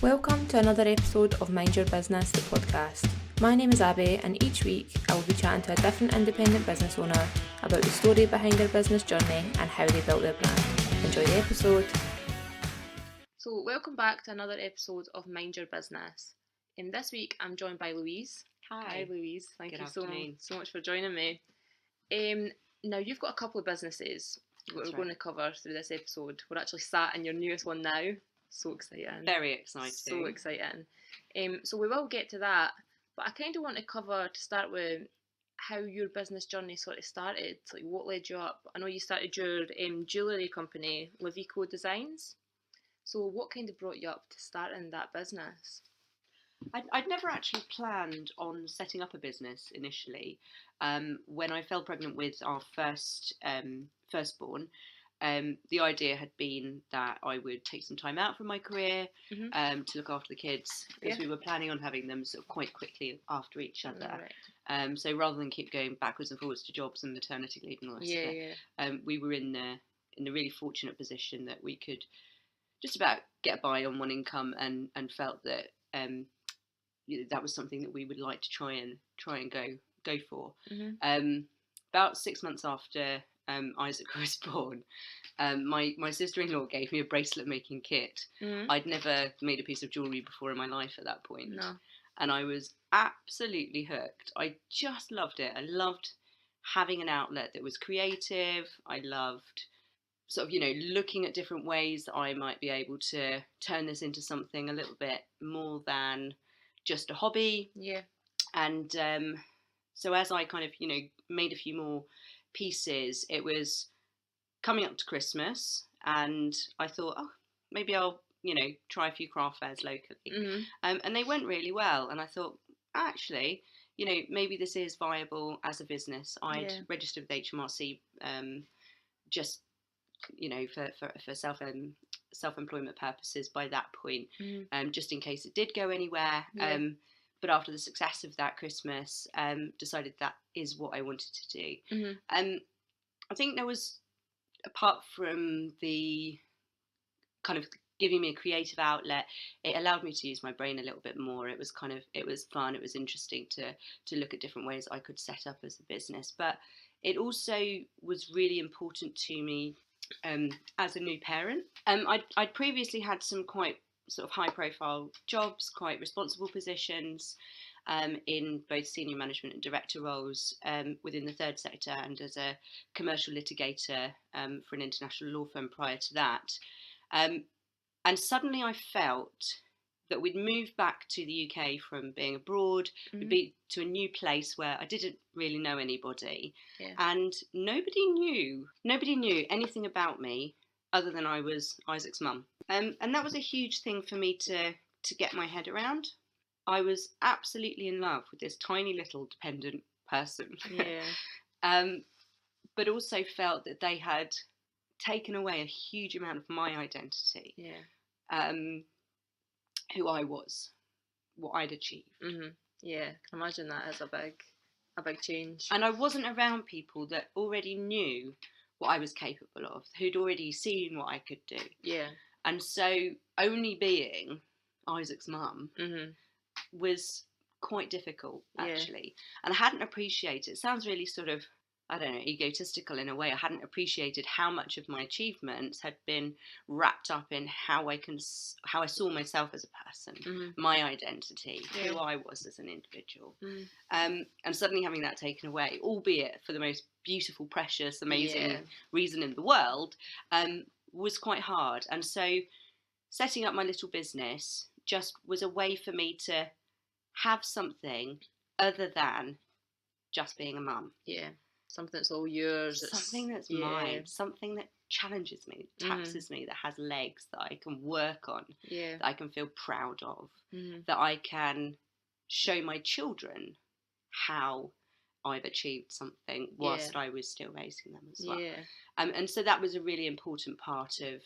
Welcome to another episode of Mind Your Business, the podcast. My name is Abby, and each week I will be chatting to a different independent business owner about the story behind their business journey and how they built their brand. Enjoy the episode. So welcome back to another episode of Mind Your Business. This week I'm joined by Louise. Hi Louise, thank Good you afternoon. so much for joining me. Now you've got a couple of businesses that we're going to cover through this episode. We're actually sat in your newest one now. So exciting. Very exciting. So exciting. So we will get to that, but I kind of want to cover, to start with, how your business journey sort of started. Like, what led you up? I know you started your jewellery company, Leviko Designs. So what kind of brought you up to starting that business? I'd never actually planned on setting up a business initially. When I fell pregnant with our firstborn, the idea had been that I would take some time out from my career to look after the kids, because we were planning on having them sort of quite quickly after each other. Right. So rather than keep going backwards and forwards to jobs and maternity leave and all that, we were in the really fortunate position that we could just about get by on one income, and felt that that was something that we would like to try and go for. About 6 months after Isaac was born, my sister-in-law gave me a bracelet making kit. I'd never made a piece of jewellery before in my life at that point. No. And I was absolutely hooked. I just loved it. I loved having an outlet that was creative. I loved sort of, looking at different ways that I might be able to turn this into something a little bit more than just a hobby. Yeah. And so as I kind of, made a few more pieces, it was coming up to Christmas, and I thought, oh, maybe I'll, try a few craft fairs locally. And they went really well. And I thought, actually, maybe this is viable as a business. I'd registered with HMRC just, for self-employment purposes by that point, just in case it did go anywhere. But after the success of that Christmas, decided that is what I wanted to do. I think there was, apart from the kind of giving me a creative outlet, it allowed me to use my brain a little bit more. It was fun, it was interesting to look at different ways I could set up as a business. But it also was really important to me as a new parent. I'd previously had some quite sort of high profile jobs, quite responsible positions in both senior management and director roles within the third sector, and as a commercial litigator for an international law firm prior to that. And suddenly I felt that we'd moved back to the UK from being abroad, we'd be to a new place where I didn't really know anybody, and nobody knew anything about me other than I was Isaac's mum. And that was a huge thing for me to get my head around. I was absolutely in love with this tiny little dependent person. But also felt that they had taken away a huge amount of my identity. Who I was, what I'd achieved. Yeah, I can imagine that as a big change. And I wasn't around people that already knew what I was capable of, who'd already seen what I could do. And so only being Isaac's mum was quite difficult, actually. And I hadn't appreciated, it sounds really sort of, I don't know, egotistical in a way. I hadn't appreciated how much of my achievements had been wrapped up in how I saw myself as a person, my identity, who I was as an individual. And suddenly having that taken away, albeit for the most beautiful, precious, amazing reason in the world, was quite hard. And so setting up my little business just was a way for me to have something other than just being a mum. Something that's all yours. Something that's mine. Something that challenges me, taxes me, that has legs, that I can work on, that I can feel proud of, that I can show my children how I've achieved something whilst I was still raising them as well. And so that was a really important part of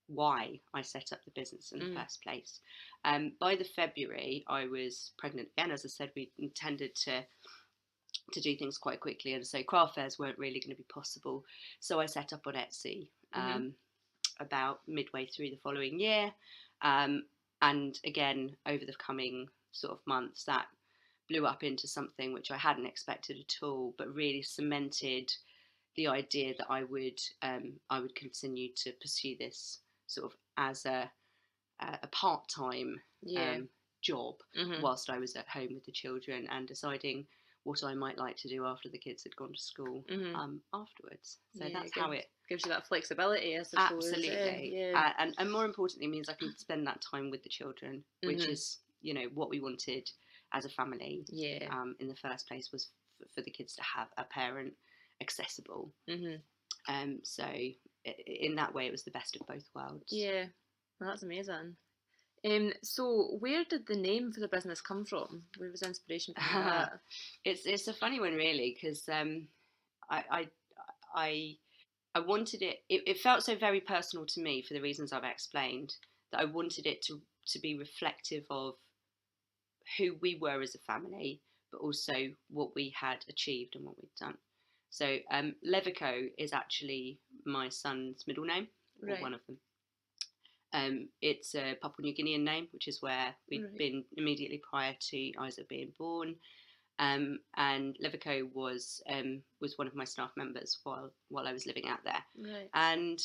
why I set up the business in the first place. By the February, I was pregnant again. As I said, we intended to do things quite quickly, and so craft fairs weren't really going to be possible. So I set up on Etsy about midway through the following year. And again, over the coming sort of months, that blew up into something which I hadn't expected at all, but really cemented the idea that I would continue to pursue this sort of as a part-time job whilst I was at home with the children, and deciding what I might like to do after the kids had gone to school afterwards. So that's how it gives you that flexibility, I suppose. Absolutely. And more importantly, means I can spend that time with the children, which is, you know, what we wanted as a family. In the first place was for the kids to have a parent accessible. So in that way, it was the best of both worlds. Yeah, well, that's amazing. So where did the name for the business come from? Where was the inspiration behind that? It's a funny one, really, because I wanted it. It felt so very personal to me for the reasons I've explained, that I wanted it to be reflective of who we were as a family, but also what we had achieved and what we'd done. So Leviko is actually my son's middle name, or one of them. It's a Papua New Guinean name, which is where we'd been immediately prior to Isaac being born. And Leviko was one of my staff members while I was living out there. And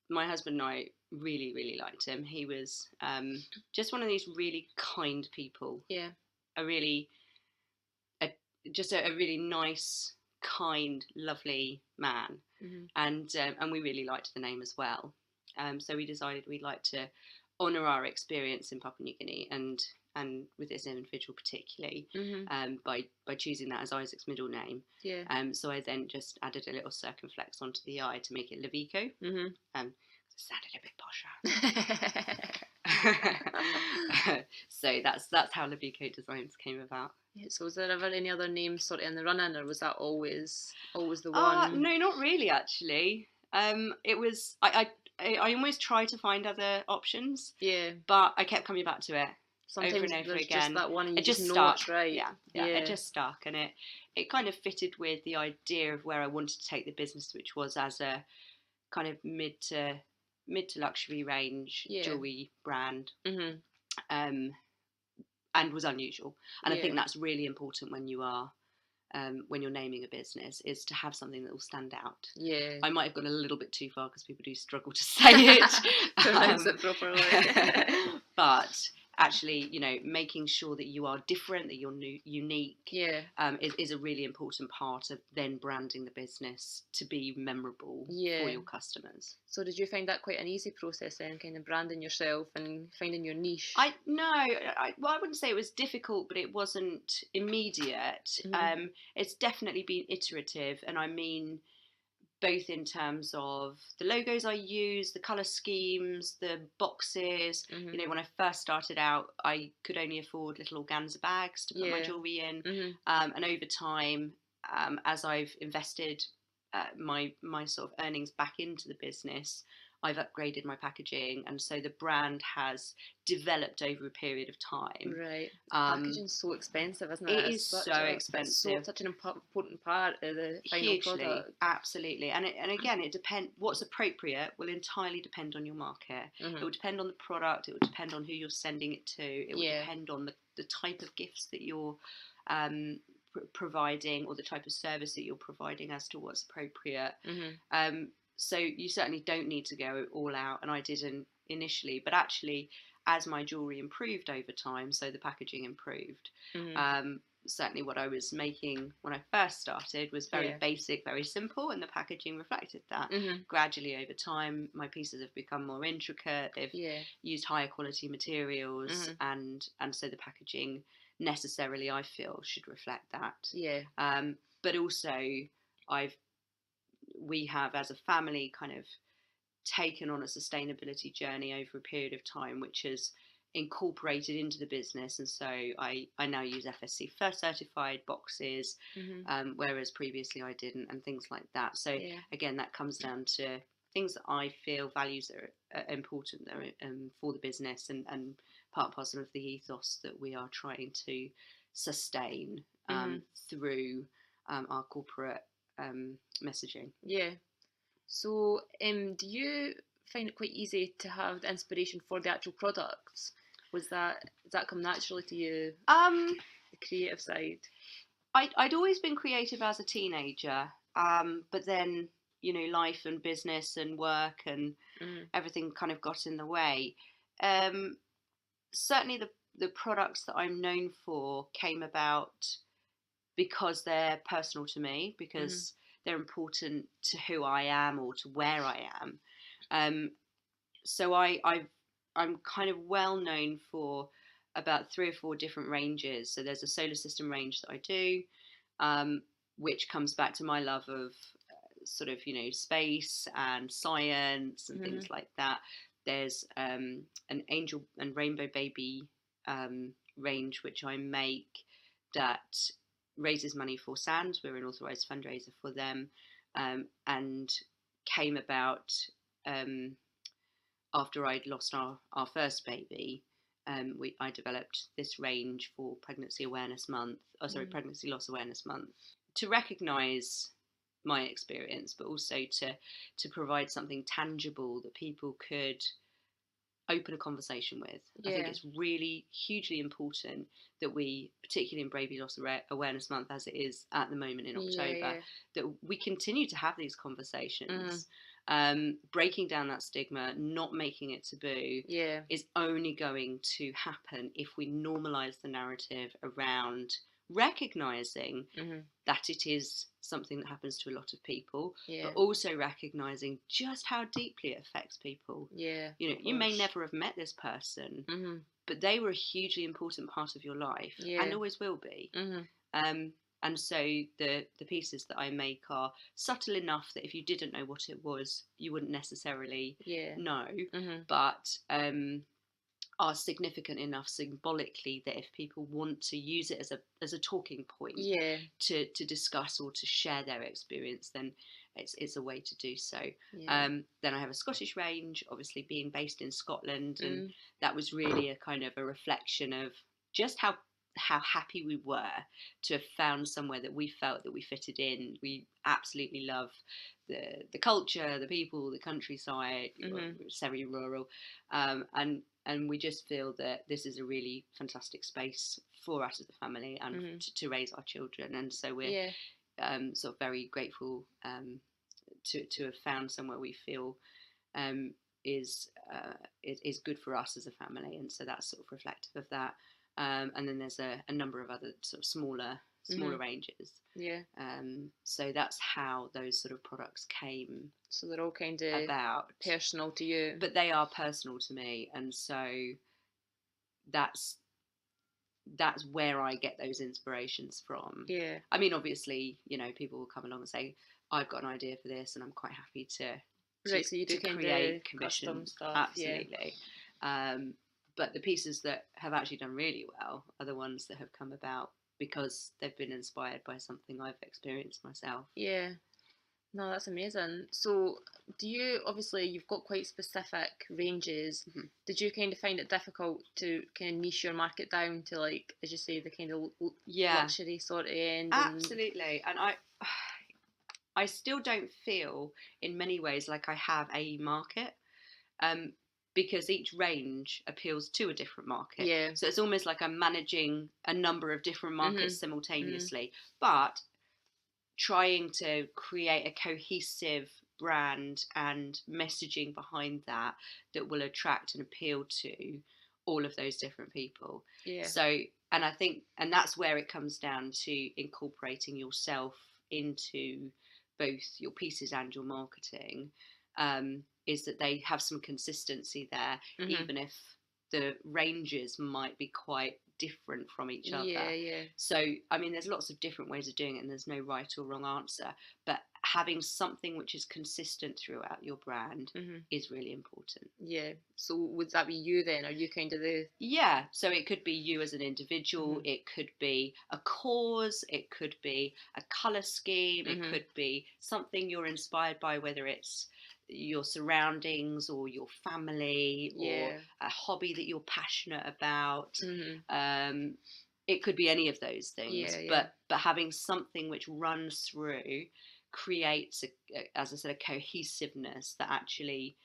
my husband and I really, really liked him. He was just one of these really kind people. Just a really nice, kind, lovely man. And we really liked the name as well. So we decided we'd like to honour our experience in Papua New Guinea and with this individual particularly, by choosing that as Isaac's middle name. So I then just added a little circumflex onto the I to make it Leviko. It sounded a bit posher. So that's how Leviko Designs came about. So was there ever any other names sort of in the run-in, or was that always the one? No, not really, actually. It was I almost try to find other options. But I kept coming back to it. Sometimes over and over there's again. Just that one, and it just just know stuck. It's right. It just stuck, and it kind of fitted with the idea of where I wanted to take the business, which was as a kind of mid to luxury range jewellery brand, and was unusual. And I think that's really important when you are when you're naming a business, is to have something that will stand out. I might have gone a little bit too far because people do struggle to say it. Pronounce it properly. But actually, you know, making sure that you are different, that you're unique, is a really important part of then branding the business to be memorable for your customers. So did you find that quite an easy process then, kind of branding yourself and finding your niche? I wouldn't say it was difficult, but it wasn't immediate. It's definitely been iterative, and I mean both in terms of the logos I use, the colour schemes, the boxes. You know, when I first started out, I could only afford little organza bags to put my jewellery in. And over time, as I've invested my sort of earnings back into the business, I've upgraded my packaging, and so the brand has developed over a period of time. Packaging's so expensive, isn't it? It is so expensive. Such an important part of the final Hugely, product. Absolutely. And again, it depends. What's appropriate will entirely depend on your market. It will depend on the product. It will depend on who you're sending it to. It will depend on the type of gifts that you're providing, or the type of service that you're providing as to what's appropriate. So you certainly don't need to go all out, and I didn't initially, but actually as my jewellery improved over time, so the packaging improved. Certainly what I was making when I first started was very basic, very simple, and the packaging reflected that. Gradually over time, my pieces have become more intricate. They've used higher quality materials, and so the packaging necessarily, I feel, should reflect that. But also we have as a family kind of taken on a sustainability journey over a period of time, which has incorporated into the business, and so I now use FSC first certified boxes, whereas previously I didn't, and things like that. So again, that comes down to things that I feel values that are important for the business, and part and parcel of the ethos that we are trying to sustain through our corporate messaging. So do you find it quite easy to have the inspiration for the actual products? Does that come naturally to you? The creative side. I'd always been creative as a teenager, but then life and business and work and everything kind of got in the way. Certainly, the products that I'm known for came about because they're personal to me, because they're important to who I am or to where I am. So I'm kind of well known for about 3 or 4 different ranges. So there's a solar system range that I do, which comes back to my love of sort of space and science and things like that. There's an angel and rainbow baby range which I make that raises money for SANS. We're an authorised fundraiser for them, and came about after I'd lost our first baby. I developed this range for Pregnancy Awareness Month, Pregnancy Loss Awareness Month, to recognise my experience, but also to provide something tangible that people could open a conversation with. I think it's really hugely important that we, particularly in Baby Loss Awareness Month, as it is at the moment in October, that we continue to have these conversations. Breaking down that stigma, not making it taboo, is only going to happen if we normalise the narrative around recognising that it is something that happens to a lot of people, but also recognising just how deeply it affects people. You may never have met this person, but they were a hugely important part of your life, and always will be. And so the pieces that I make are subtle enough that if you didn't know what it was, you wouldn't necessarily know, but are significant enough symbolically that if people want to use it as a talking point to discuss or to share their experience, then it's a way to do so. Then I have a Scottish range, obviously being based in Scotland, and that was really a kind of a reflection of just how happy we were to have found somewhere that we felt that we fitted in. We absolutely love the culture, the people, the countryside, semi-rural, and we just feel that this is a really fantastic space for us as a family and to raise our children. And so we're sort of very grateful to have found somewhere we feel is good for us as a family. And so that's sort of reflective of that. And then there's a number of other sort of smaller ranges. So that's how those sort of products came. So they're all kind of about personal to you. But they are personal to me, and so that's where I get those inspirations from. I mean, obviously, people will come along and say, I've got an idea for this, and I'm quite happy to so you create commission stuff. Absolutely. But the pieces that have actually done really well are the ones that have come about because they've been inspired by something I've experienced myself. No, that's amazing. So obviously you've got quite specific ranges. Did you kind of find it difficult to kind of niche your market down to, like, as you say, the kind of luxury sort of end? Absolutely. And I still don't feel in many ways like I have a market. Because each range appeals to a different market. So it's almost like I'm managing a number of different markets simultaneously, but trying to create a cohesive brand and messaging behind that will attract and appeal to all of those different people. So, and I think, and that's where it comes down to incorporating yourself into both your pieces and your marketing. Is that they have some consistency there, even if the ranges might be quite different from each other. So, I mean, there's lots of different ways of doing it, and there's no right or wrong answer. But having something which is consistent throughout your brand is really important. So would that be you then? Are you kind of the... So it could be you as an individual, it could be a cause, it could be a colour scheme, it could be something you're inspired by, whether it's your surroundings or your family or a hobby that you're passionate about. It could be any of those things, but having something which runs through creates as I said, a cohesiveness that actually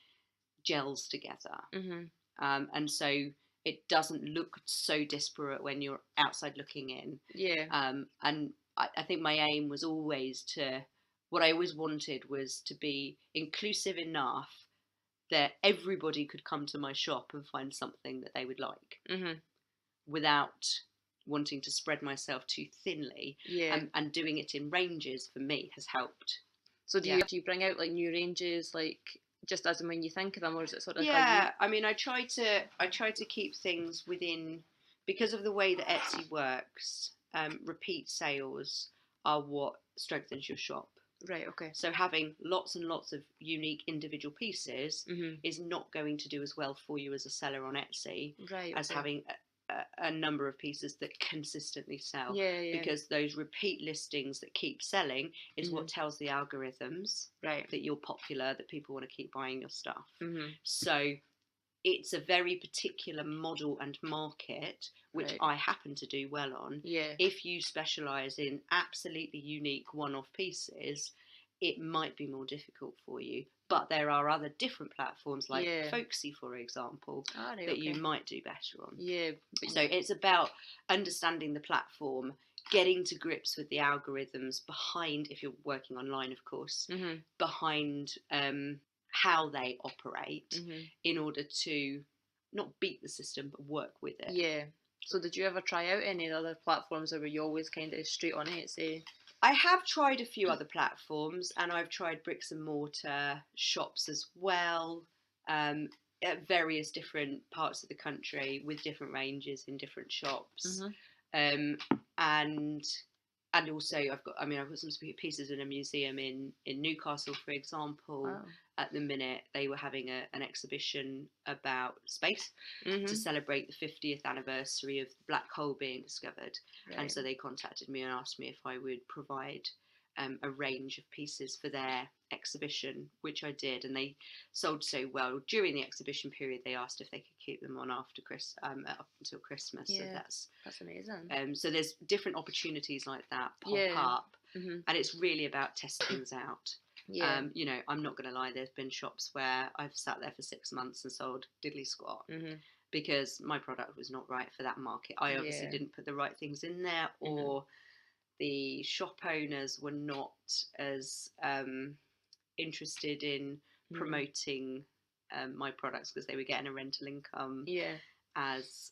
gels together. And so it doesn't look so disparate when you're outside looking in. Yeah. And I think my aim was always what I always wanted was to be inclusive enough that everybody could come to my shop and find something that they would like, without wanting to spread myself too thinly. Yeah. And doing it in ranges for me has helped. So do you bring out like new ranges, like just as and when you think of them, or is it sort of I mean, I try to keep things within, because of the way that Etsy works. Repeat sales are what strengthens your shop. Right, okay. So having lots and lots of unique individual pieces is not going to do as well for you as a seller on Etsy as having a number of pieces that consistently sell. Because those repeat listings that keep selling is what tells the algorithms that you're popular, that people want to keep buying your stuff. So it's a very particular model and market, which I happen to do well on. If you specialise in absolutely unique one-off pieces, it might be more difficult for you. But there are other different platforms like Folksy, for example, that you might do better on. So it's about understanding the platform, getting to grips with the algorithms behind, if you're working online, of course, behind how they operate in order to not beat the system but work with it. So did you ever try out any other platforms, or were you always kind of straight on Etsy? I have tried a few other platforms, and I've tried bricks and mortar shops as well, at various different parts of the country with different ranges in different shops. And also I've got some pieces in a museum in Newcastle, for example. At the minute they were having an exhibition about space to celebrate the 50th anniversary of the black hole being discovered. And so they contacted me and asked me if I would provide a range of pieces for their exhibition, which I did, and they sold so well during the exhibition period. They asked if they could keep them on after up until Christmas. So that's amazing. So there's different opportunities like that pop up, and it's really about testing things out. I'm not going to lie, there's been shops where I've sat there for 6 months and sold diddly squat because my product was not right for that market. I obviously didn't put the right things in there, or the shop owners were not as interested in promoting my products because they were getting a rental income as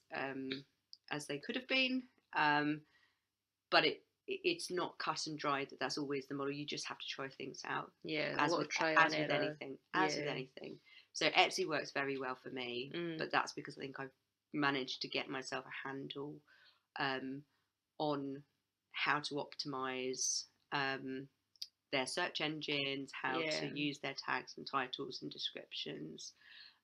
they could have been. But it's not cut and dry that's always the model. You just have to try things out. As with anything. So Etsy works very well for me, but that's because I think I've managed to get myself a handle on how to optimize their search engines, how to use their tags and titles and descriptions,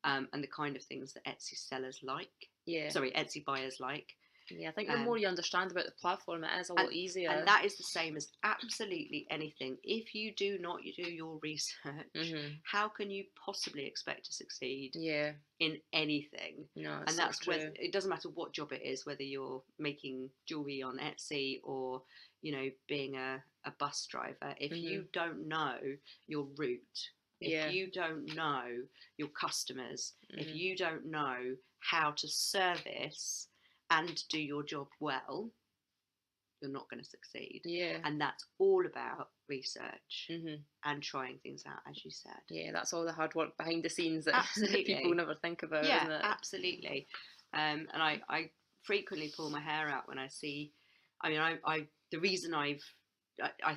and the kind of things that Etsy sellers like. Etsy buyers like. I think the more you understand about the platform, it is a lot easier. And that is the same as absolutely anything. If you do not do your research, how can you possibly expect to succeed in anything? No, and that's whether it doesn't matter what job it is, whether you're making jewellery on Etsy or being a bus driver. If you don't know your route, if you don't know your customers, if you don't know how to service and do your job well, you're not going to succeed. And that's all about research and trying things out, as you said. That's all the hard work behind the scenes that people never think about, isn't it? Absolutely. And I frequently pull my hair out when I see, the reason I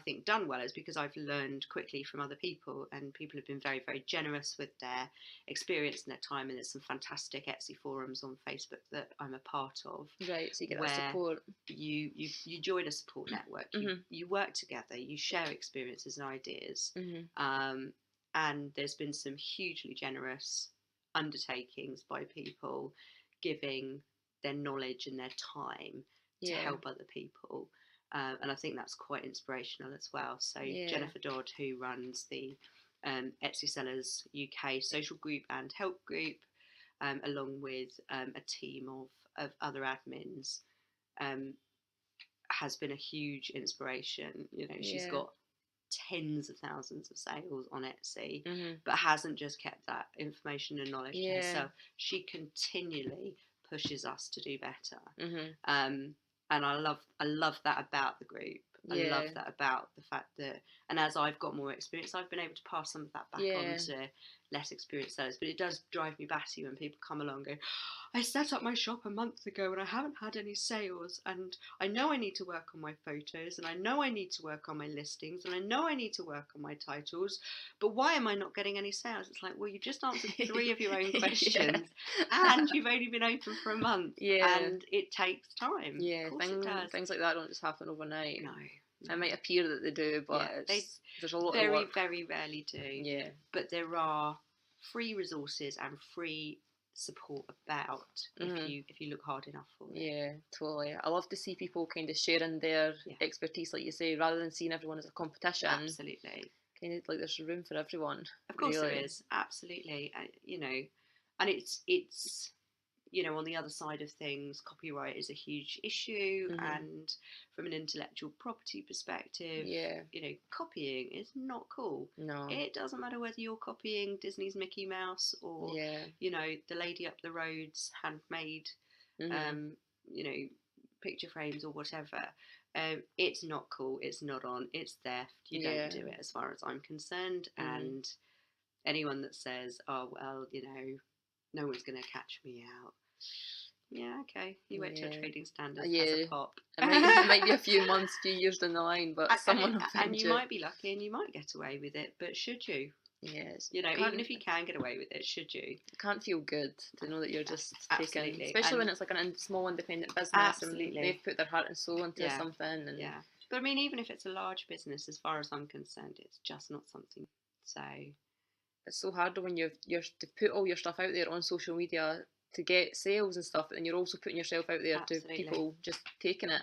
think done well is because I've learned quickly from other people, and people have been very, very generous with their experience and their time, and there's some fantastic Etsy forums on Facebook that I'm a part of. Right, so you get that support. You join a support network, you work together, you share experiences and ideas, and there's been some hugely generous undertakings by people giving their knowledge and their time to help other people. And I think that's quite inspirational as well. So Jennifer Dodd, who runs the Etsy Sellers UK social group and help group, along with a team of other admins, has been a huge inspiration. She's got tens of thousands of sales on Etsy, but hasn't just kept that information and knowledge to herself. She continually pushes us to do better. Mm-hmm. And I love that about the group. I love that about the fact that, and as I've got more experience, I've been able to pass some of that back on to less experienced sellers. But it does drive me batty when people come along and go, I set up my shop a month ago and I haven't had any sales, and I know I need to work on my photos, and I know I need to work on my listings, and I know I need to work on my titles, but why am I not getting any sales? It's like, well, you just answered 3 of your own questions and you've only been open for a month, and it takes time. Yeah, of course it does. Things like that don't just happen overnight. No. It might appear that they do, but there's a lot of work. Very rarely do. Yeah. But there are free resources and free support about if you look hard enough for it. Yeah, totally. I love to see people kind of sharing their expertise, like you say, rather than seeing everyone as a competition. Absolutely. Kind of like there's room for everyone. Of course there is. Absolutely. You know, and it's you know, on the other side of things, copyright is a huge issue, and from an intellectual property perspective, you know, copying is not cool. No. It doesn't matter whether you're copying Disney's Mickey Mouse or, you know, the lady up the road's handmade, you know, picture frames or whatever. It's not cool. It's not on. It's theft. You don't do it as far as I'm concerned. And anyone that says, oh, well, you know, no one's going to catch me out. Yeah, okay. You went to a trading standard as a pop. It might be a few months, few years down the line, but someone will find and you might be lucky and you might get away with it, but should you? Yes. You know, even if you can get away with it, should you? It can't feel good to know that you're just taking, especially when it's like a small independent business and they've put their heart and soul into something. And but I mean, even if it's a large business, as far as I'm concerned, it's just not something. So it's so hard when you're to put all your stuff out there on social media to get sales and stuff, and you're also putting yourself out there to people just taking it.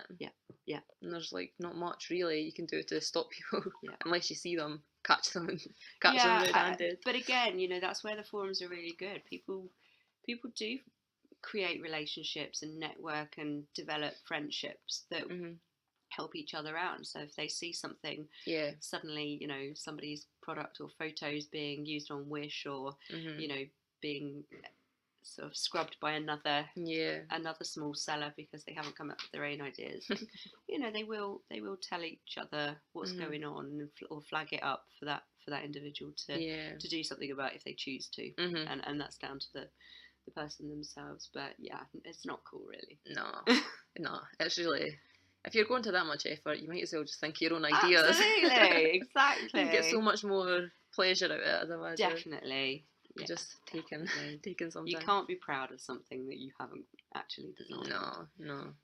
Yeah. And there's like not much really you can do to stop people unless you see them, catch them red-handed. But again, you know, that's where the forums are really good. People do create relationships and network and develop friendships that help each other out. And so if they see something, suddenly, you know, somebody's product or photos being used on Wish or you know, being sort of scrubbed by another small seller because they haven't come up with their own ideas, you know, they will tell each other what's going on or flag it up for that individual to do something about if they choose to, and that's down to the person themselves. But it's not cool really. No, it's really, if you're going to that much effort, you might as well just think of your own ideas. Absolutely. Exactly. You get so much more pleasure out of it otherwise. Definitely. Just taking something. You can't be proud of something that you haven't actually designed. No.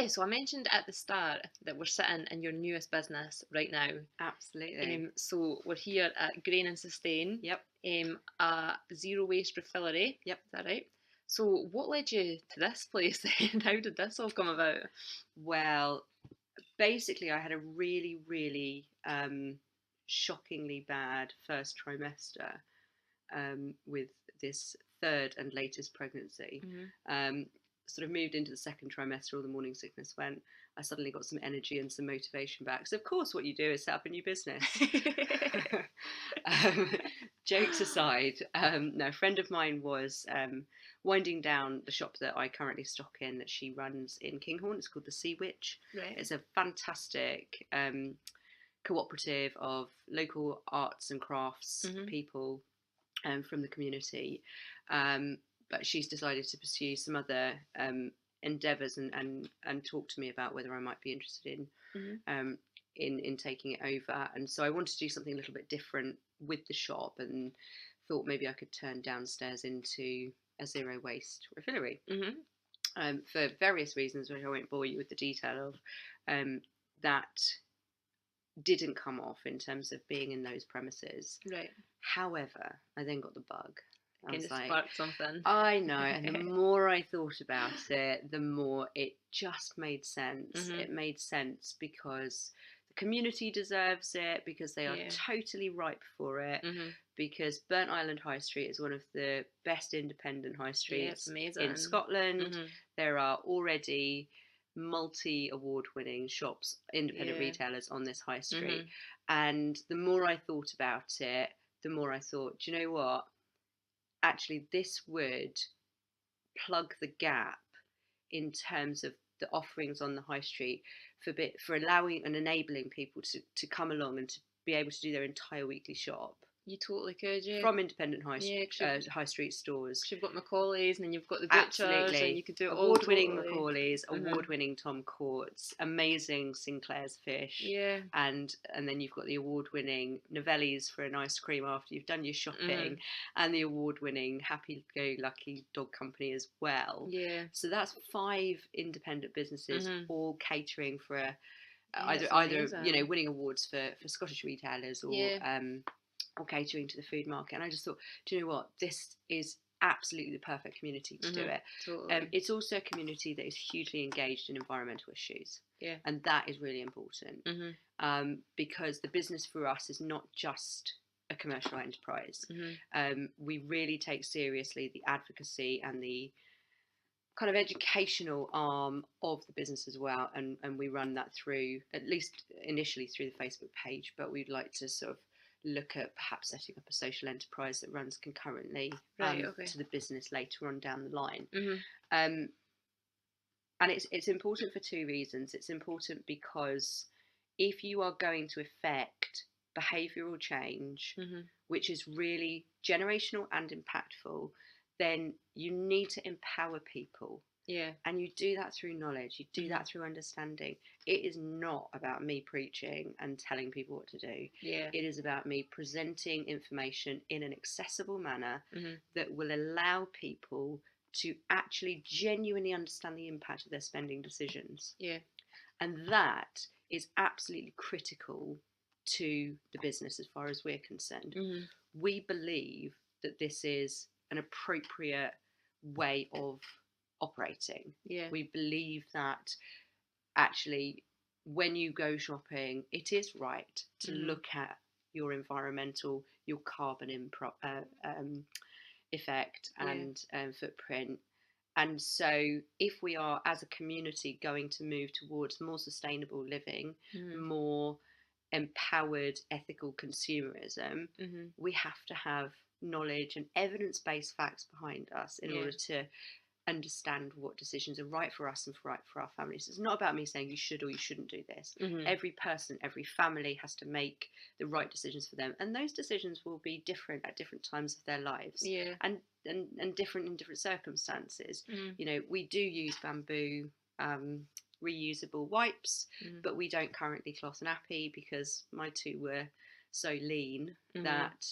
So I mentioned at the start that we're sitting in your newest business right now. Absolutely. So we're here at Grain and Sustain. Yep. A Zero Waste Refillery. Yep. Is that right? So what led you to this place and how did this all come about? Well, basically I had a really, really shockingly bad first trimester. With this third and latest pregnancy, sort of moved into the second trimester, all the morning sickness went. I suddenly got some energy and some motivation back. So of course what you do is set up a new business. Jokes aside, no, a friend of mine was winding down the shop that I currently stock in that she runs in Kinghorn. It's called the Sea Witch. Right. It's a fantastic cooperative of local arts and crafts people from the community, but she's decided to pursue some other endeavours and talk to me about whether I might be interested in taking it over. And so I wanted to do something a little bit different with the shop, and thought maybe I could turn downstairs into a zero waste refillery for various reasons, which I won't bore you with the detail of. That didn't come off in terms of being in those premises. Right. However, I then got the bug. Kind of sparked something. I know, and the more I thought about it, the more it just made sense. It made sense because the community deserves it, because they are totally ripe for it, because Burnt Island High Street is one of the best independent high streets in Scotland. There are already multi-award-winning shops, independent retailers on this high street. And the more I thought about it, the more I thought, do you know what? Actually, this would plug the gap in terms of the offerings on the high street for allowing and enabling people to come along and to be able to do their entire weekly shop. You totally could, yeah. From independent high street stores. You've got Macaulay's and then you've got the butchers. Absolutely. And you could do it award-winning totally. Macaulay's, award-winning Tom Courts, amazing Sinclair's fish. Yeah. And then you've got the award-winning Novelli's for an ice cream after you've done your shopping, and the award-winning Happy Go Lucky Dog Company as well. Yeah. So that's 5 independent businesses all catering for either winning awards for Scottish retailers or or catering to the food market. And I just thought, do you know what? This is absolutely the perfect community to do it. Totally. It's also a community that is hugely engaged in environmental issues. Yeah. And that is really important because the business for us is not just a commercial enterprise. We really take seriously the advocacy and the kind of educational arm of the business as well. And we run that through, at least initially through the Facebook page, but we'd like to sort of look at perhaps setting up a social enterprise that runs concurrently to the business later on down the line. And it's important for 2 reasons. It's important because if you are going to affect behavioural change, which is really generational and impactful, then you need to empower people. Yeah. And you do that through knowledge, you do that through understanding. It is not about me preaching and telling people what to do. Yeah. It is about me presenting information in an accessible manner that will allow people to actually genuinely understand the impact of their spending decisions. Yeah. And that is absolutely critical to the business as far as we're concerned. We believe that this is an appropriate way of operating. Yeah. We believe that actually when you go shopping, it is right to look at your environmental, your carbon effect and footprint. And so if we are as a community going to move towards more sustainable living, more empowered ethical consumerism, we have to have knowledge and evidence-based facts behind us in order to understand what decisions are right for us and right for our families. It's not about me saying you should or you shouldn't do this. Every person, every family has to make the right decisions for them, and those decisions will be different at different times of their lives, and different in different circumstances. You know, we do use bamboo reusable wipes, but we don't currently cloth nappy because my 2 were so lean that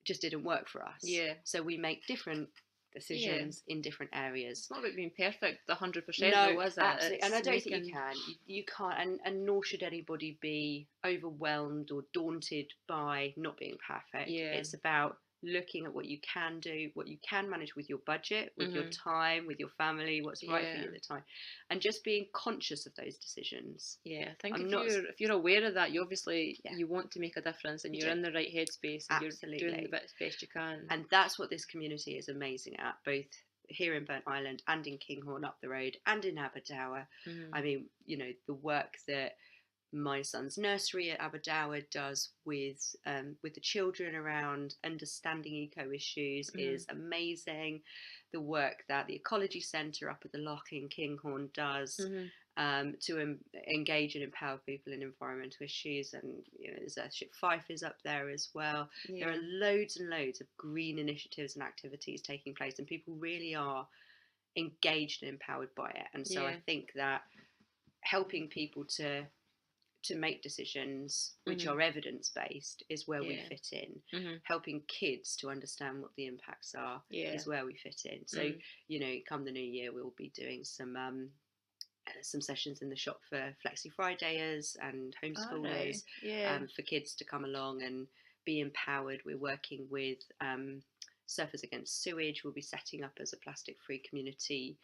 just didn't work for us. So we make different decisions in different areas. It's not about being perfect 100%, no, though, is it? Absolutely. And I don't think you can. You can't, and nor should anybody be overwhelmed or daunted by not being perfect. It's about looking at what you can do, what you can manage with your budget, with your time, with your family, what's right for you at the time, and just being conscious of those decisions. I think if you're aware of that, you obviously you want to make a difference, and you're in the right headspace, and you're doing the best you can. And that's what this community is amazing at, both here in Burntisland and in Kinghorn up the road and in Aberdour. I mean, you know, the work that my son's nursery at Aberdour does with the children around understanding eco issues is amazing. The work that the Ecology Centre up at the Loch in Kinghorn does to engage and empower people in environmental issues, and you know, there's Earthship Fife is up there as well. There are loads and loads of green initiatives and activities taking place, and people really are engaged and empowered by it. And so I think that helping people to make decisions which are evidence-based is where we fit in. Helping kids to understand what the impacts are is where we fit in. So, you know, come the new year, we'll be doing some sessions in the shop for Flexi Fridayers and homeschoolers for kids to come along and be empowered. We're working with Surfers Against Sewage. We'll be setting up as a plastic-free community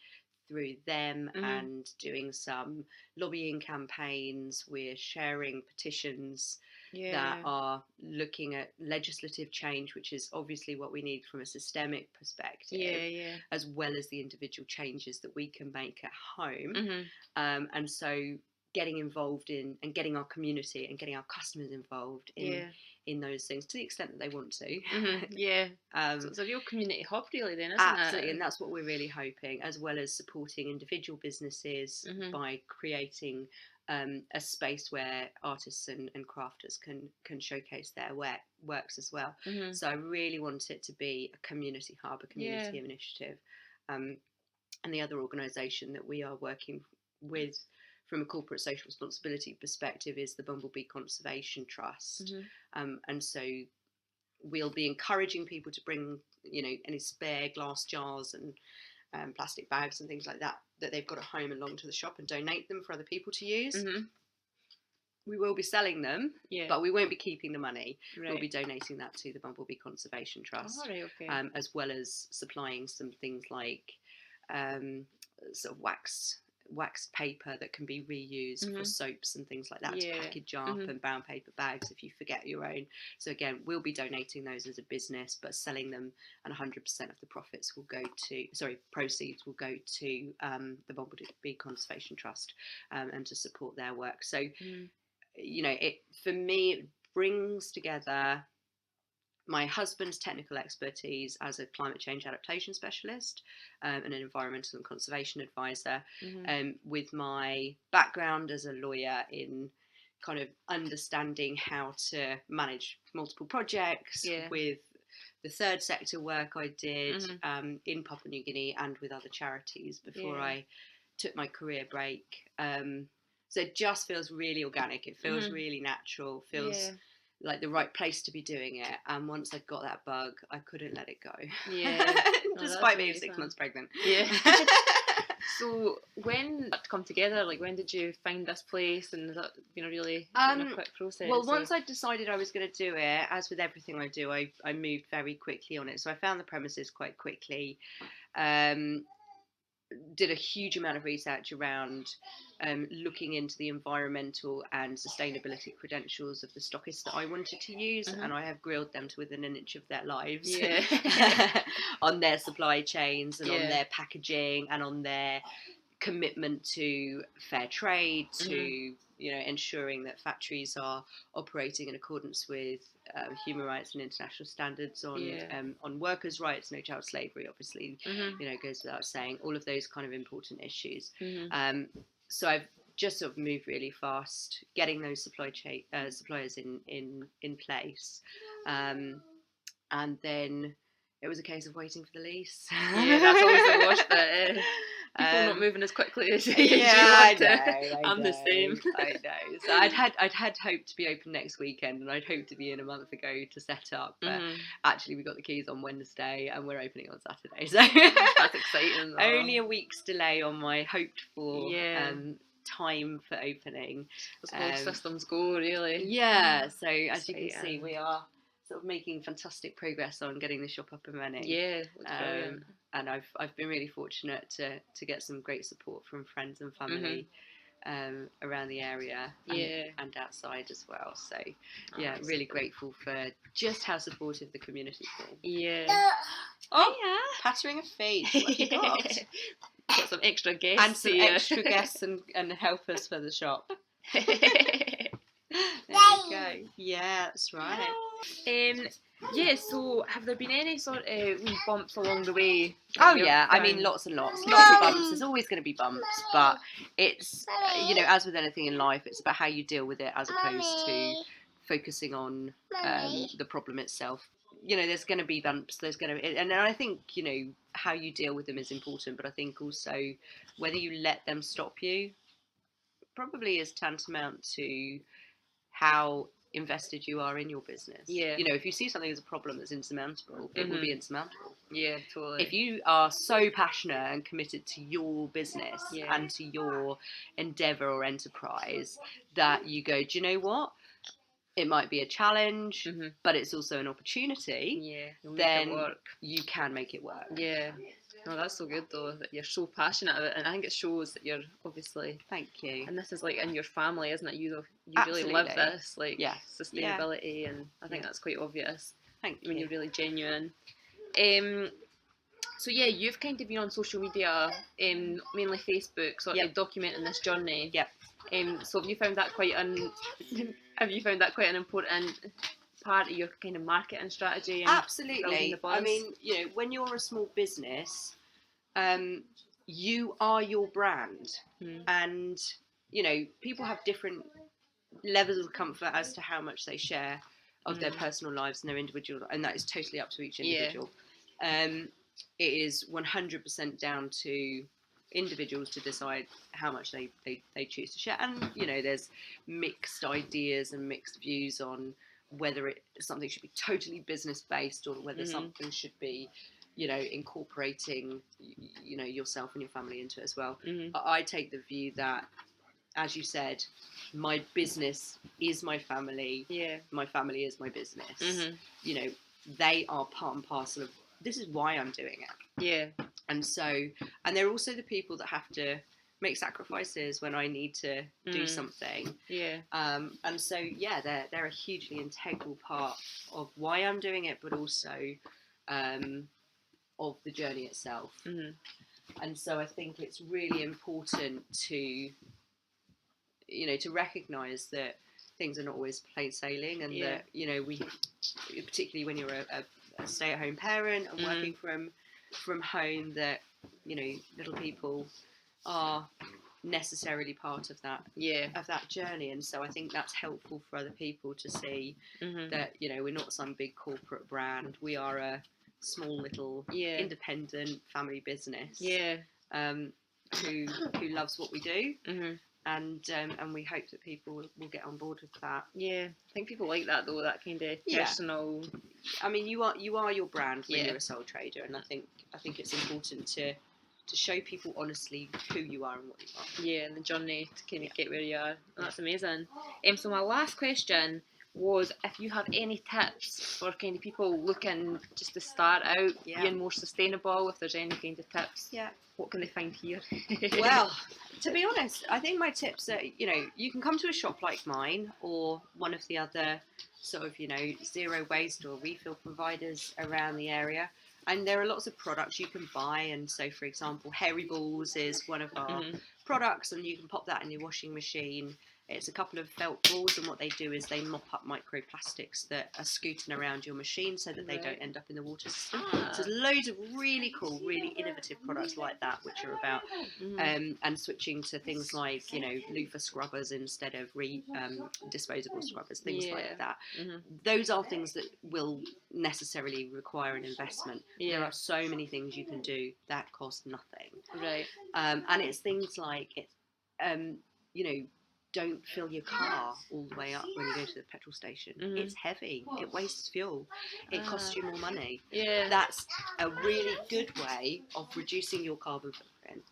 through them and doing some lobbying campaigns. We're sharing petitions that are looking at legislative change, which is obviously what we need from a systemic perspective, as well as the individual changes that we can make at home. And so getting involved in and getting our community and getting our customers involved in those things to the extent that they want to. Yeah. So it's a real community hub really then, isn't absolutely, it? and that's what we're really hoping, as well as supporting individual businesses by creating a space where artists and crafters can showcase their works as well. So I really want it to be a community hub, a community initiative. And the other organisation that we are working with from a corporate social responsibility perspective is the Bumblebee Conservation Trust. And so we'll be encouraging people to bring, any spare glass jars and plastic bags and things like that they've got at home along to the shop and donate them for other people to use. We will be selling them, but we won't be keeping the money. Right. We'll be donating that to the Bumblebee Conservation Trust, as well as supplying some things like sort of waxed paper that can be reused for soaps and things like that to package up, and brown paper bags if you forget your own. So again, we'll be donating those as a business, but selling them, and 100% of the proceeds will go to the Bumblebee Conservation Trust, and to support their work. So it, for me, it brings together my husband's technical expertise as a climate change adaptation specialist and an environmental and conservation advisor, with my background as a lawyer in kind of understanding how to manage multiple projects, with the third sector work I did in Papua New Guinea and with other charities before I took my career break. So it just feels really organic. It feels really natural. Feels like the right place to be doing it. And once I got that bug, I couldn't let it go. Despite being 6 months pregnant. So when that come together, like when did you find this place, and has that been a really a quick process? Well, once I decided I was going to do it, as with everything I do, I moved very quickly on it. So I found the premises quite quickly. Did a huge amount of research around looking into the environmental and sustainability credentials of the stockists that I wanted to use, and I have grilled them to within an inch of their lives on their supply chains and on their packaging and on their commitment to fair trade, to ensuring that factories are operating in accordance with human rights and international standards on workers' rights, no child slavery, obviously, goes without saying, all of those kind of important issues. So I've just sort of moved really fast, getting those suppliers in place, and then it was a case of waiting for the lease. That's always the worst bit. People not moving as quickly as you want to. I I'm know, the same. I know. So I'd had hoped to be open next weekend, and I'd hoped to be in a month ago to set up. But actually, we got the keys on Wednesday, and we're opening on Saturday. So that's exciting. Though. Only a week's delay on my hoped for time for opening. As all systems go, really. Yeah. So as you can see, we are sort of making fantastic progress on getting the shop up and running. Yeah, that's brilliant. And I've been really fortunate to get some great support from friends and family around the area and outside as well. So really grateful for just how supportive the community's been. Yeah. Pattering of feet. What you got? Got some extra guests and some extra guests and helpers for the shop. There you go. Yeah, that's right. So have there been any sort of bumps along the way? Oh yeah, I mean lots and lots of bumps. There's always going to be bumps, but it's as with anything in life, it's about how you deal with it as opposed to focusing on the problem itself. There's going to be bumps. And I think how you deal with them is important, but I think also whether you let them stop you probably is tantamount to how invested you are in your business. If you see something as a problem that's insurmountable, it will be insurmountable. Totally. If you are so passionate and committed to your business and to your endeavour or enterprise that you go, do you know what, it might be a challenge, but it's also an opportunity, then you can make it work. No, that's so good though, that you're so passionate about it, and I think it shows that you're obviously. Thank you. And this is like in your family, isn't it? You Absolutely. really live this, like sustainability, and I think that's quite obvious. Thank you. When you're really genuine. So yeah, you've kind of been on social media, mainly Facebook, sort of documenting this journey. Yep. So have you found that quite an important part of your kind of marketing strategy? And absolutely. I mean, you know, when you're a small business, you are your brand, and you know, people have different levels of comfort as to how much they share of their personal lives and their individual, and that is totally up to each individual. It is 100% down to individuals to decide how much they choose to share, and you know, there's mixed ideas and mixed views on whether something should be totally business based or whether something should be, you know, incorporating, you know, yourself and your family into it as well. I take the view that, as you said, my business is my family. My family is my business. You know, they are part and parcel of, this is why I'm doing it. And so, and they're also the people that have to make sacrifices when I need to do something. And so, yeah, they're a hugely integral part of why I'm doing it, but also of the journey itself. And so I think it's really important to, you know, to recognise that things are not always plain sailing, and that, you know, we, particularly when you're a stay-at-home parent and working from home, that, you know, little people are necessarily part of that journey. And so I think that's helpful for other people to see that, you know, we're not some big corporate brand. We are a small little independent family business who loves what we do. And we hope that people will get on board with that. I think people like that, though, that kind of personal. I mean, you are your brand when you're a sole trader, and I think it's important to show people honestly who you are and what you are. And the journey to kind of get where you are. Oh, that's amazing. So my last question was if you have any tips for kind of people looking just to start out being more sustainable, if there's any kind of tips, what can they find here? Well, to be honest, I think my tips are, you know, you can come to a shop like mine or one of the other sort of, you know, zero waste or refill providers around the area, and there are lots of products you can buy. And so, for example, Hairy Balls is one of our products, and you can pop that in your washing machine. It's a couple of felt balls, and what they do is they mop up microplastics that are scooting around your machine so that they don't end up in the water system. So there's loads of really cool, really innovative products like that, which are about and switching to things like, you know, loofah scrubbers instead of disposable scrubbers, things like that. Those are things that will necessarily require an investment. There are so many things you can do that cost nothing. And it's things like, you know, don't fill your car all the way up when you go to the petrol station. It's heavy. It wastes fuel. It costs you more money. That's a really good way of reducing your carbon footprint.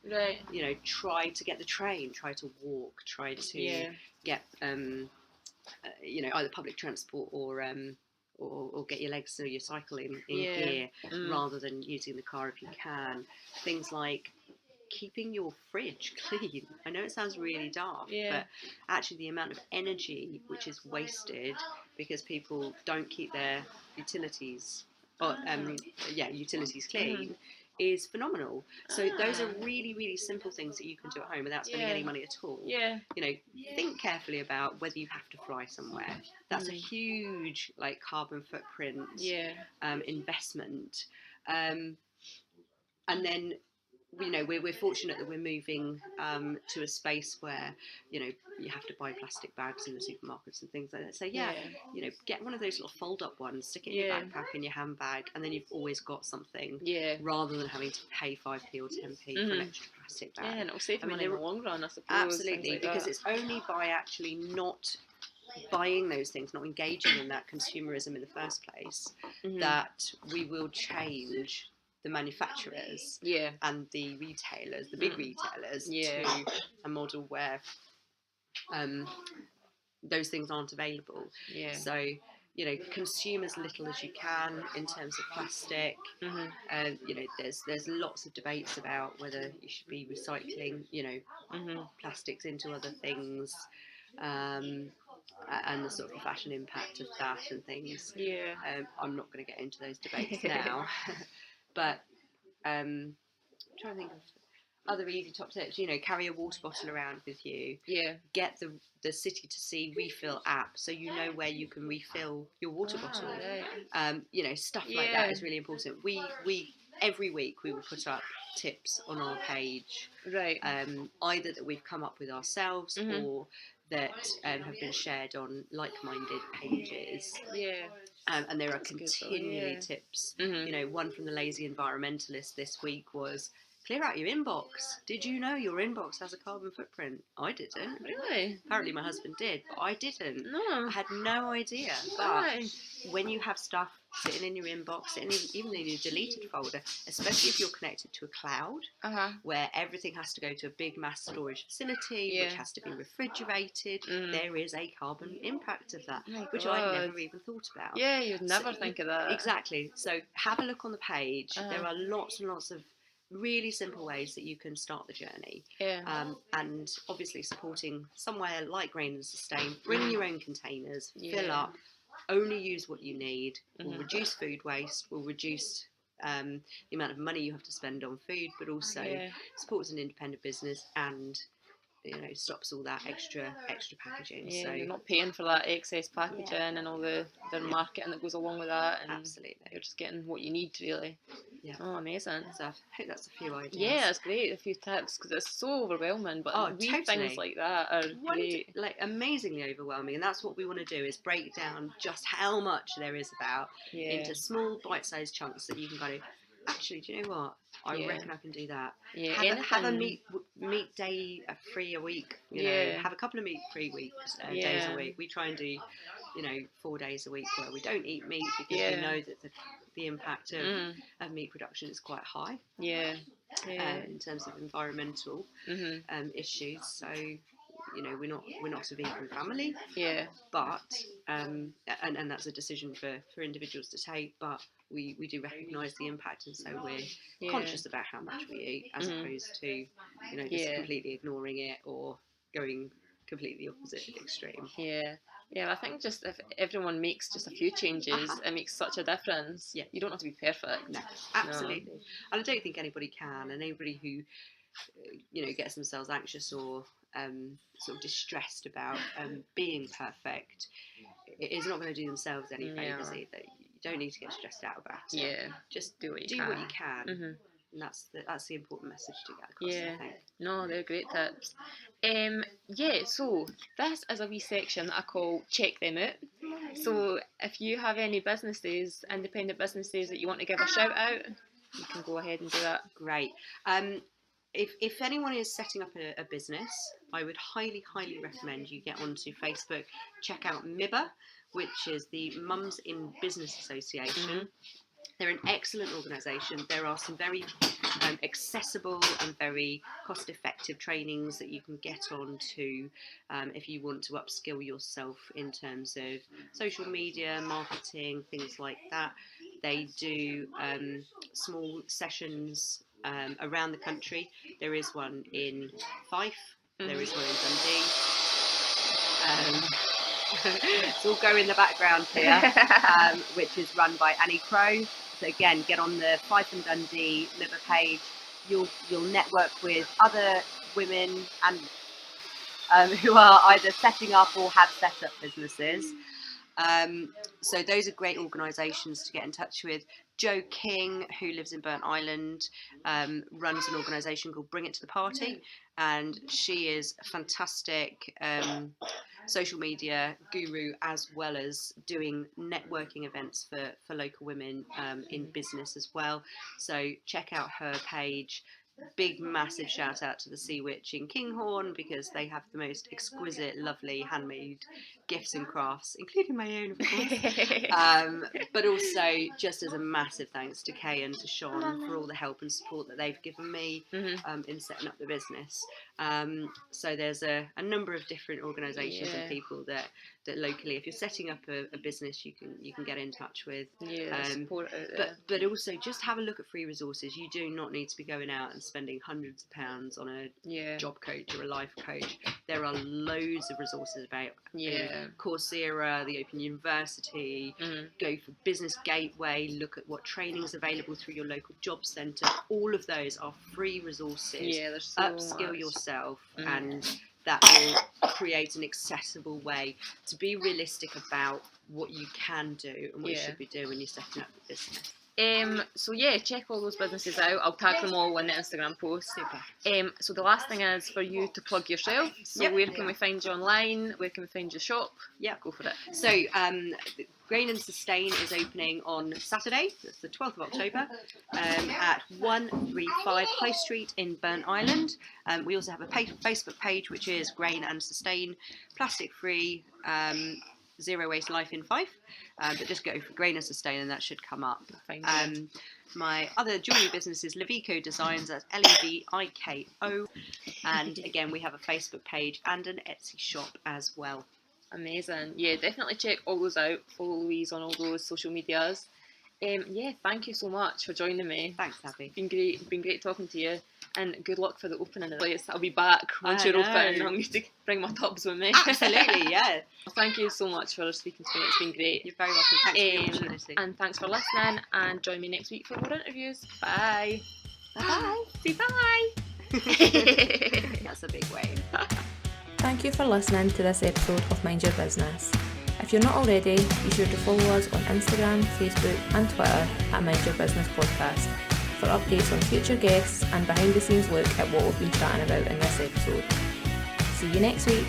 You know, try to get the train. Try to walk. Try to get, you know, either public transport or get your legs or your cycle in gear rather than using the car if you can. Things like keeping your fridge clean. I know it sounds really daft, but actually the amount of energy which is wasted because people don't keep their utilities clean is phenomenal. So those are really, really simple things that you can do at home without spending any money at all. You know, think carefully about whether you have to fly somewhere. That's a huge, like, carbon footprint investment. And then, you know, we're fortunate that we're moving to a space where, you know, you have to buy plastic bags in the supermarkets and things like that. So you know, get one of those little fold-up ones, stick it in your backpack, in your handbag, and then you've always got something. Rather than having to pay 5p or 10p for an extra plastic bag. And it'll save money in the long run, I suppose. Absolutely, like because it's only by actually not buying those things, not engaging in that consumerism in the first place, that we will change the manufacturers and the retailers, the big retailers, to a model where those things aren't available. So, you know, consume as little as you can in terms of plastic. You know, there's lots of debates about whether you should be recycling, you know, plastics into other things, and the sort of fashion impact of that and things. I'm not going to get into those debates now, but I'm trying to think of other easy top tips. Carry a water bottle around with you. Yeah. Get the City to Sea refill app, so you know where you can refill your water bottle. Right. Stuff like that is really important. We every week we will put up tips on our page, Right. either that we've come up with ourselves or that have been shared on like-minded pages. Yeah. And there are That's continually good, tips. Mm-hmm. One from the Lazy Environmentalist this week was, clear out your inbox. Did you know your inbox has a carbon footprint? I didn't. Really? Apparently my husband did, but I didn't. No. I had no idea. But Right. when you have stuff sitting in your inbox, sitting even in your deleted folder, especially if you're connected to a cloud, where everything has to go to a big mass storage facility, which has to be refrigerated, there is a carbon impact of that, which I'd never even thought about. Yeah, you'd never think of that. Exactly. So have a look on the page. There are lots and lots of really simple ways that you can start the journey. And obviously supporting somewhere like Grain and Sustain. Bring your own containers, fill up, only use what you need. Will reduce food waste, will reduce the amount of money you have to spend on food, but also supports an independent business and stops all that extra packaging. Yeah, so you're not paying for that excess packaging and all the marketing that goes along with that. And absolutely, you're just getting what you need, really. Yeah. Oh, amazing. So I hope that's a few ideas. Yeah, that's great. A few tips, because it's so overwhelming. But totally. Things like that are great. Like amazingly overwhelming, and that's what we want to do, is break down just how much there is about into small bite-sized chunks that you can go, actually, do you know what? I reckon I can do that. Yeah, have a meat day free a week. Have a couple of meat free weeks, days a week. We try and do 4 days a week where we don't eat meat, because we know that the impact of meat production is quite high. In terms of environmental issues. So we're not a vegan family. But and that's a decision for individuals to take. But we do recognise the impact, and so we're conscious about how much we eat, as opposed to just completely ignoring it or going completely opposite extreme. I think just if everyone makes just a few changes, it makes such a difference. You don't have to be perfect. No, absolutely. No. And I don't think anybody can, and anybody who gets themselves anxious or sort of distressed about being perfect, it is not going to do themselves any favours either. You don't need to get stressed out about it. Just do what you can. And that's the important message to get across, I think. No, they're great tips. So this is a wee section that I call Check Them Out. So if you have any businesses, independent businesses, that you want to give a shout out, you can go ahead and do that. Great. If anyone is setting up a business, I would highly recommend you get onto Facebook, check out MIBA, which is the Mums in Business Association. They're an excellent organisation. There are some very accessible and very cost-effective trainings that you can get onto if you want to upskill yourself in terms of social media, marketing, things like that. They do small sessions around the country. There is one in Fife. There is one in Dundee. It's all go in the background here, which is run by Annie Crow. So again, get on the Fife and Dundee MIBA page. You'll network with other women and who are either setting up or have set up businesses. So those are great organisations to get in touch with. Jo King, who lives in Burnt Island, runs an organisation called Bring It to the Party, and she is a fantastic social media guru, as well as doing networking events for local women in business as well. So check out her page. Big massive shout out to the Sea Witch in Kinghorn, because they have the most exquisite, lovely handmade gifts and crafts, including my own, of course. But also just as a massive thanks to Kay and to Sean for all the help and support that they've given me in setting up the business. So there's a number of different organisations and people that that locally, if you're setting up a business, you can get in touch with. Support out there. But also just have a look at free resources. You do not need to be going out and spending hundreds of pounds on a job coach or a life coach. There are loads of resources about Coursera, the Open University. Go for Business Gateway. Look at what training is available through your local job centre. All of those are free resources. There's so Upskill much. yourself, and that will create an accessible way to be realistic about what you can do and what you should be doing when you're setting up a business. So check all those businesses out. I'll tag them all in the Instagram post. Super. So the last thing is for you to plug yourself. So where can we find you online? Where can we find your shop? Go for it. So Grain and Sustain is opening on Saturday, that's the 12th of October, at 135 High Street in Burnt Island. We also have a Facebook page, which is Grain and Sustain, plastic free, Zero Waste Life in Fife. But just go for Grain and Sustain and that should come up. My other jewellery business is Leviko Designs, that's Leviko. And again, we have a Facebook page and an Etsy shop as well. Amazing. Definitely check all those out. Follow Louise on all those social medias. Thank you so much for joining me. Thanks, Abby. It's been great talking to you, and good luck for the opening of the place. I'll be back once you're open. I'm going to bring my tubs with me. Absolutely, Thank you so much for speaking to me. It's been great. You're very welcome. Thanks for the opportunity. And thanks for listening, and join me next week for more interviews. Bye. Bye. Say bye. That's a big wave. Thank you for listening to this episode of Mind Your Business. If you're not already, be sure to follow us on Instagram, Facebook and Twitter at Mind Your Business Podcast for updates on future guests and behind the scenes look at what we've been chatting about in this episode. See you next week.